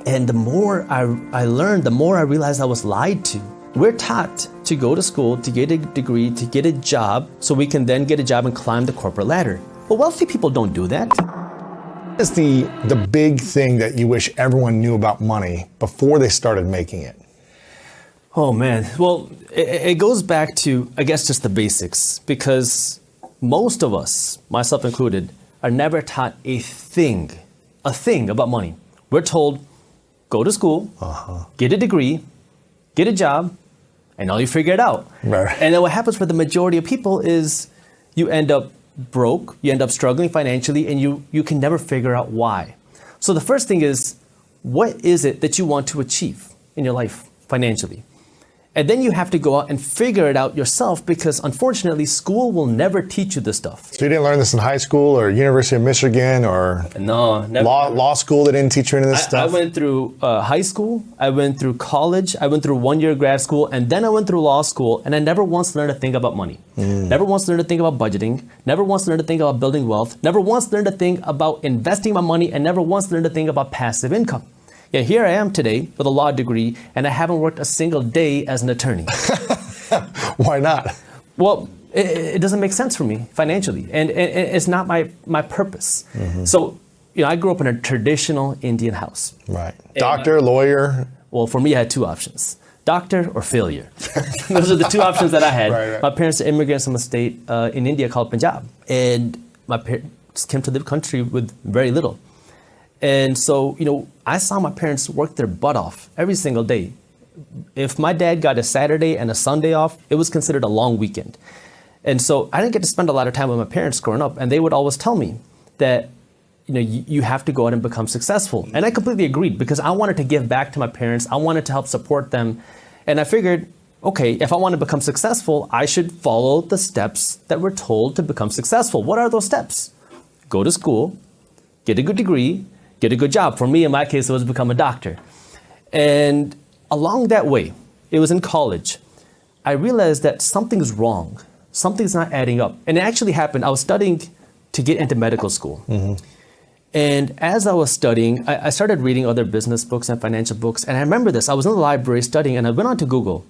And the more I learned, the more I realized I was lied to. We're taught to go to school, to get a degree, to get a job, so we can then get a job and climb the corporate ladder. But wealthy people don't do that. What is the big thing that you wish everyone knew about money before they started making it? Oh man, well, it goes back to, I guess, just the basics, because most of us, myself included, are never taught a thing about money. We're told, go to school, get a degree, get a job, and all you figure it out. Right. And then what happens for the majority of people is you end up broke, you end up struggling financially, and you can never figure out why. So the first thing is, what is it that you want to achieve in your life financially? And then you have to go out and figure it out yourself, because unfortunately, school will never teach you this stuff. So you didn't learn this in high school or University of Michigan or No, never. law school? They didn't teach you any of this stuff? I went through high school, I went through college, I went through 1 year grad school, and then I went through law school, and I never once learned a thing about money. Never once learned a thing about budgeting, never once learned a thing about building wealth, never once learned a thing about investing my money, and never once learned a thing about passive income. Yeah, here I am today with a law degree, and I haven't worked a single day as an attorney. Why not? Well, it doesn't make sense for me financially, and it's not my purpose. So, I grew up in a traditional Indian house. Right. Doctor, lawyer? Well, for me, I had two options: doctor or failure. Those are the two options that I had. Right. My parents are immigrants from a state in India called Punjab, and my parents came to the country with very little. And so, I saw my parents work their butt off every single day. If my dad got a Saturday and a Sunday off, it was considered a long weekend. And so I didn't get to spend a lot of time with my parents growing up. And they would always tell me that, you have to go out and become successful. And I completely agreed, because I wanted to give back to my parents. I wanted to help support them. And I figured, okay, if I want to become successful, I should follow the steps that we're told to become successful. What are those steps? Go to school, get a good degree, get a good job. For me, in my case, it was become a doctor. And along that way, it was in college, I realized that something's wrong. Something's not adding up. And it actually happened. I was studying to get into medical school. And as I was studying, I started reading other business books and financial books. And I remember this. I was in the library studying, and I went onto Google,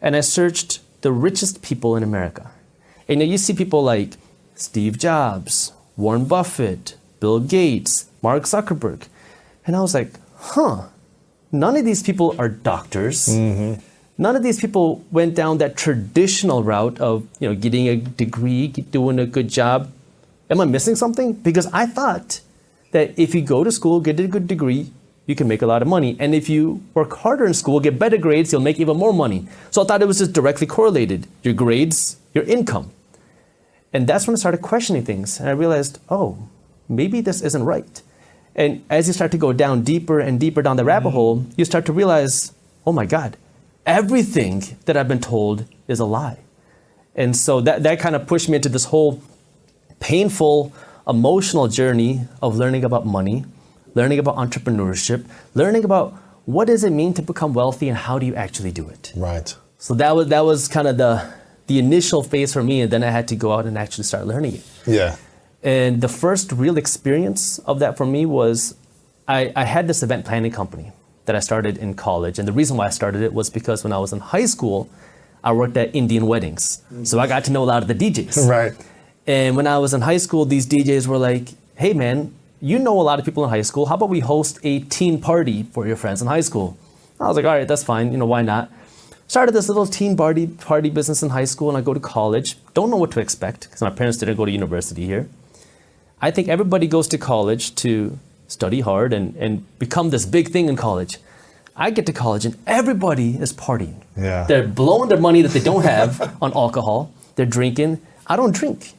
and I searched the richest people in America. And you see people like Steve Jobs, Warren Buffett, Bill Gates, Mark Zuckerberg. And I was like, none of these people are doctors. None of these people went down that traditional route of, getting a degree, doing a good job. Am I missing something? Because I thought that if you go to school, get a good degree, you can make a lot of money. And if you work harder in school, get better grades, you'll make even more money. So I thought it was just directly correlated. Your grades, your income. And that's when I started questioning things. And I realized, maybe this isn't right. And as you start to go down deeper and deeper down the rabbit hole, you start to realize, oh my God, everything that I've been told is a lie. And so that kind of pushed me into this whole painful, emotional journey of learning about money, learning about entrepreneurship, learning about what does it mean to become wealthy and how do you actually do it. Right. So that was kind of the initial phase for me, and then I had to go out and actually start learning it. Yeah. And the first real experience of that for me was I had this event planning company that I started in college. And the reason why I started it was because when I was in high school, I worked at Indian weddings. So I got to know a lot of the DJs. Right. And when I was in high school, these DJs were like, hey man, you know a lot of people in high school. How about we host a teen party for your friends in high school? I was like, all right, that's fine. Why not? Started this little teen party business in high school, and I go to college. Don't know what to expect because my parents didn't go to university here. I think everybody goes to college to study hard and become this big thing in college. I get to college and everybody is partying. Yeah. They're blowing their money that they don't have on alcohol. They're drinking. I don't drink.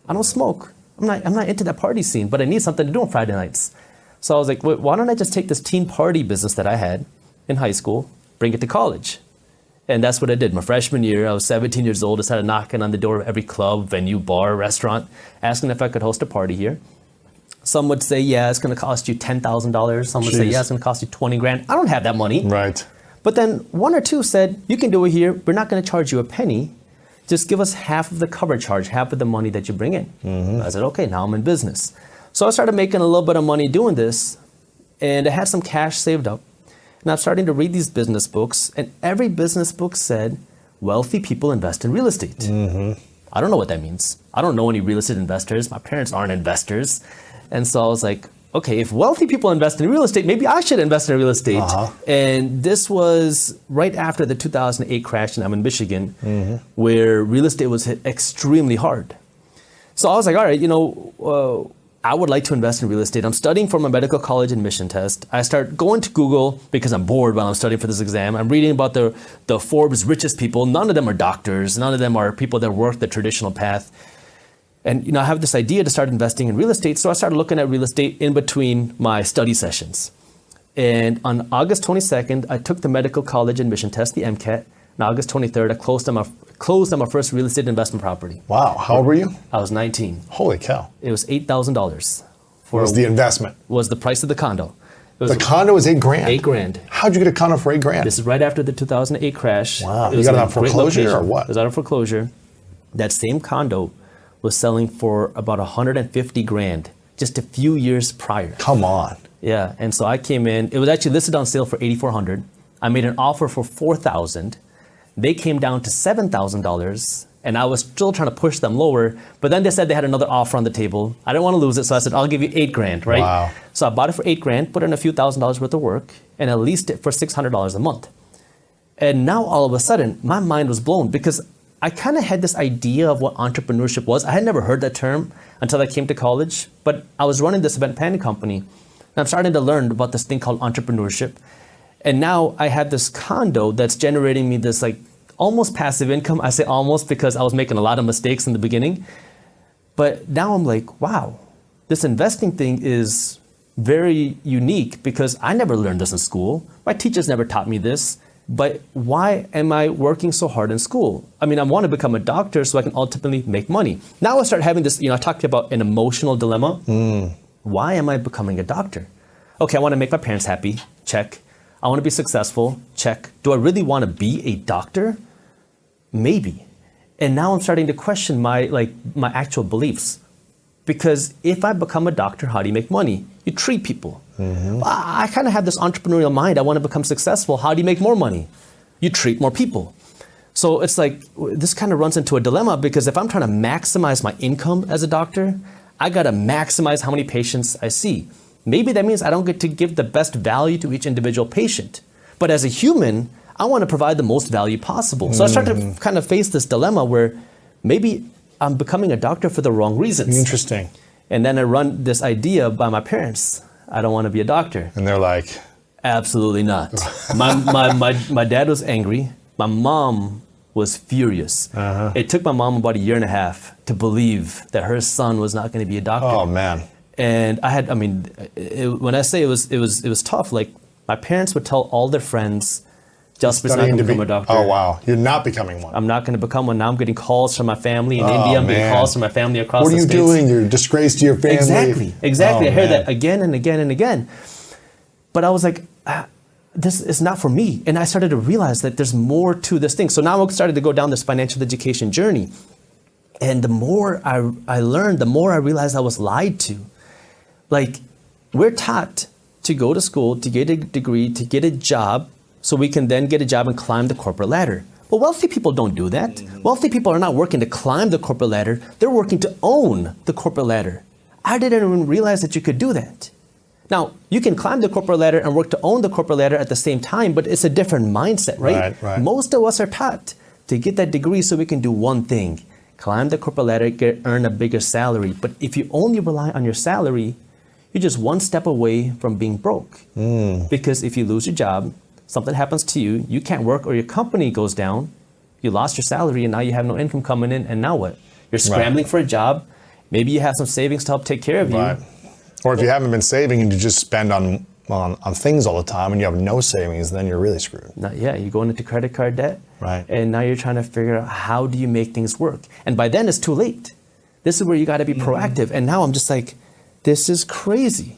I don't smoke. I'm not into that party scene, but I need something to do on Friday nights. So I was like, why don't I just take this teen party business that I had in high school, bring it to college? And that's what I did. My freshman year, I was 17 years old. I started knocking on the door of every club, venue, bar, restaurant, asking if I could host a party here. Some would say, yeah, it's going to cost you $10,000. Some would say, yeah, it's going to cost you 20 grand. I don't have that money. Right. But then one or two said, you can do it here. We're not going to charge you a penny. Just give us half of the cover charge, half of the money that you bring in. Mm-hmm. I said, okay, now I'm in business. So I started making a little bit of money doing this, and I had some cash saved up. And I'm starting to read these business books, and every business book said, wealthy people invest in real estate. I don't know what that means. I don't know any real estate investors. My parents aren't investors. And so I was like, okay, if wealthy people invest in real estate, maybe I should invest in real estate. And this was right after the 2008 crash, and I'm in Michigan, where real estate was hit extremely hard. So I was like, all right, I would like to invest in real estate. I'm studying for my medical college admission test. I start going to Google because I'm bored while I'm studying for this exam. I'm reading about the Forbes richest people. None of them are doctors. None of them are people that work the traditional path. And I have this idea to start investing in real estate. So I started looking at real estate in between my study sessions. And on August 22nd, I took the medical college admission test, the MCAT. On August 23rd, I closed on my first real estate investment property. Wow. How old were you? I was 19. Holy cow. It was $8,000. What was the investment? Was the price of the condo. The condo was $8,000? $8,000. How'd you get a condo for $8,000? This is right after the 2008 crash. Wow. You got it on foreclosure or what? It was out of foreclosure. That same condo was selling for about $150,000 just a few years prior. Come on. Yeah. And so I came in. It was actually listed on sale for $8,400. I made an offer for $4,000. They came down to $7,000, and I was still trying to push them lower. But then they said they had another offer on the table. I didn't want to lose it, so I said, I'll give you $8,000, right? Wow. So I bought it for $8,000, put in a few $1,000s worth of work, and I leased it for $600 a month. And now all of a sudden, my mind was blown because I kind of had this idea of what entrepreneurship was. I had never heard that term until I came to college, but I was running this event planning company, and I'm starting to learn about this thing called entrepreneurship. And now I have this condo that's generating me this like almost passive income. I say almost because I was making a lot of mistakes in the beginning. But now I'm like, wow, this investing thing is very unique because I never learned this in school. My teachers never taught me this. But why am I working so hard in school? I mean, I want to become a doctor so I can ultimately make money. Now I start having this, I talked about an emotional dilemma. Why am I becoming a doctor? Okay, I want to make my parents happy. Check. I want to be successful. Check. Do I really want to be a doctor? Maybe. And now I'm starting to question my actual beliefs. Because if I become a doctor, how do you make money? You treat people. I kind of have this entrepreneurial mind. I want to become successful. How do you make more money? You treat more people. So it's like, this kind of runs into a dilemma because if I'm trying to maximize my income as a doctor, I got to maximize how many patients I see. Maybe that means I don't get to give the best value to each individual patient. But as a human, I want to provide the most value possible. So I start to kind of face this dilemma where maybe I'm becoming a doctor for the wrong reasons. Interesting. And then I run this idea by my parents. I don't want to be a doctor. And they're like, absolutely not. My dad was angry. My mom was furious. It took my mom about 1.5 years to believe that her son was not going to be a doctor. oh man. And when I say it was tough, like my parents would tell all their friends, Jasper's not going to become a doctor. Oh wow, you're not becoming one. I'm not going to become one. Now I'm getting calls from my family in India. I'm getting calls from my family across the states. What are you doing? You're a disgrace to your family. Exactly. I hear that again and again and again. But I was like, this is not for me. And I started to realize that there's more to this thing. So now I started to go down this financial education journey. And the more I learned, the more I realized I was lied to. Like, we're taught to go to school, to get a degree, to get a job, so we can then get a job and climb the corporate ladder. But wealthy people don't do that. Wealthy people are not working to climb the corporate ladder. They're working to own the corporate ladder. I didn't even realize that you could do that. Now, you can climb the corporate ladder and work to own the corporate ladder at the same time, but it's a different mindset, right? Right. Most of us are taught to get that degree so we can do one thing, climb the corporate ladder, earn a bigger salary. But if you only rely on your salary, you're just one step away from being broke. Because if you lose your job, something happens to you, you can't work or your company goes down, you lost your salary and now you have no income coming in, and now what? You're scrambling for a job, maybe you have some savings to help take care of you. Or if you haven't been saving and you just spend on things all the time and you have no savings, then you're really screwed. You're going into credit card debt. Right. And now you're trying to figure out how do you make things work? And by then it's too late. This is where you got to be proactive. And now I'm just like, this is crazy.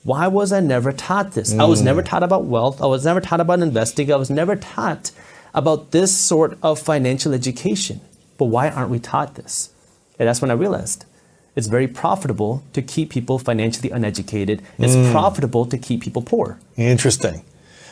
Why was I never taught this? I was never taught about wealth. I was never taught about investing. I was never taught about this sort of financial education. But why aren't we taught this? And that's when I realized it's very profitable to keep people financially uneducated. It's profitable to keep people poor. Interesting.